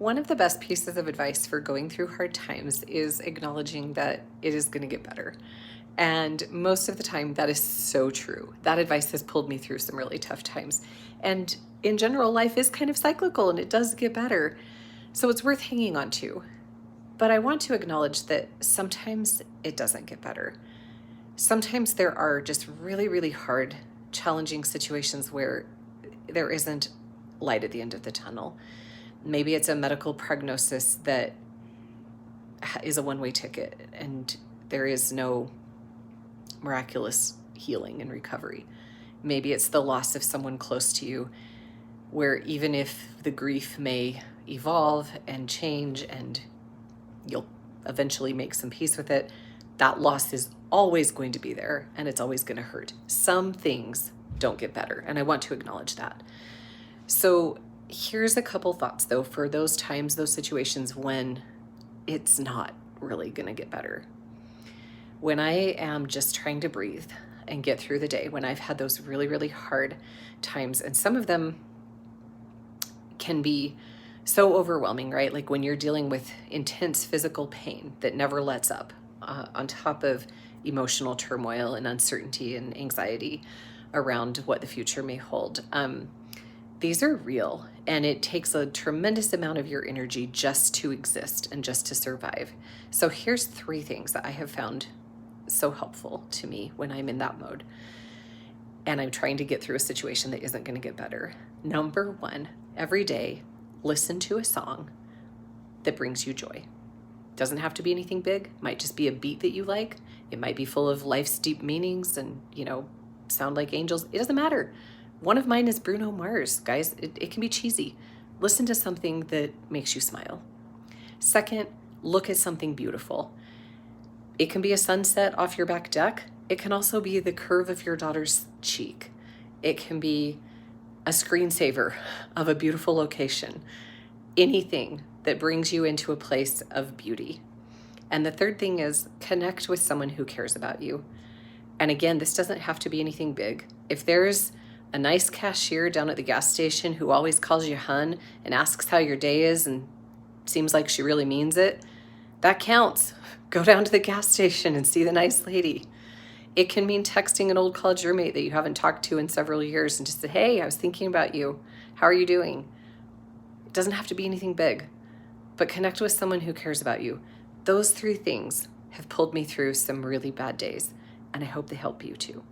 One of the best pieces of advice for going through hard times is acknowledging that it is going to get better. And most of the time, that is so true. That advice has pulled me through some really tough times. And in general, life is kind of cyclical and it does get better. So it's worth hanging on to. But I want to acknowledge that sometimes it doesn't get better. Sometimes there are just really, really hard, challenging situations where there isn't light at the end of the tunnel. Maybe it's a medical prognosis that is a one-way ticket and there is no miraculous healing and recovery. Maybe it's the loss of someone close to you, where even if the grief may evolve and change and you'll eventually make some peace with it, that loss is always going to be there and it's always going to hurt. Some things don't get better, and I want to acknowledge that. So here's a couple thoughts though for those times, those situations when it's not really going to get better. When I am just trying to breathe and get through the day, when I've had those really, really hard times, and some of them can be so overwhelming, right? Like when you're dealing with intense physical pain that never lets up, on top of emotional turmoil and uncertainty and anxiety around what the future may hold. These are real, and it takes a tremendous amount of your energy just to exist and just to survive. So here's 3 things that I have found so helpful to me when I'm in that mode and I'm trying to get through a situation that isn't going to get better. Number 1, every day, listen to a song that brings you joy. Doesn't have to be anything big. Might just be a beat that you like. It might be full of life's deep meanings and, sound like angels. It doesn't matter. One of mine is Bruno Mars, guys. It can be cheesy. Listen to something that makes you smile. Second, look at something beautiful. It can be a sunset off your back deck. It can also be the curve of your daughter's cheek. It can be a screensaver of a beautiful location. Anything that brings you into a place of beauty. And the third thing is connect with someone who cares about you. And again, this doesn't have to be anything big. If there's a nice cashier down at the gas station who always calls you hun and asks how your day is and seems like she really means it, that counts. Go down to the gas station and see the nice lady. It can mean texting an old college roommate that you haven't talked to in several years and just say, hey, I was thinking about you. How are you doing? It doesn't have to be anything big, but connect with someone who cares about you. Those 3 things have pulled me through some really bad days, and I hope they help you too.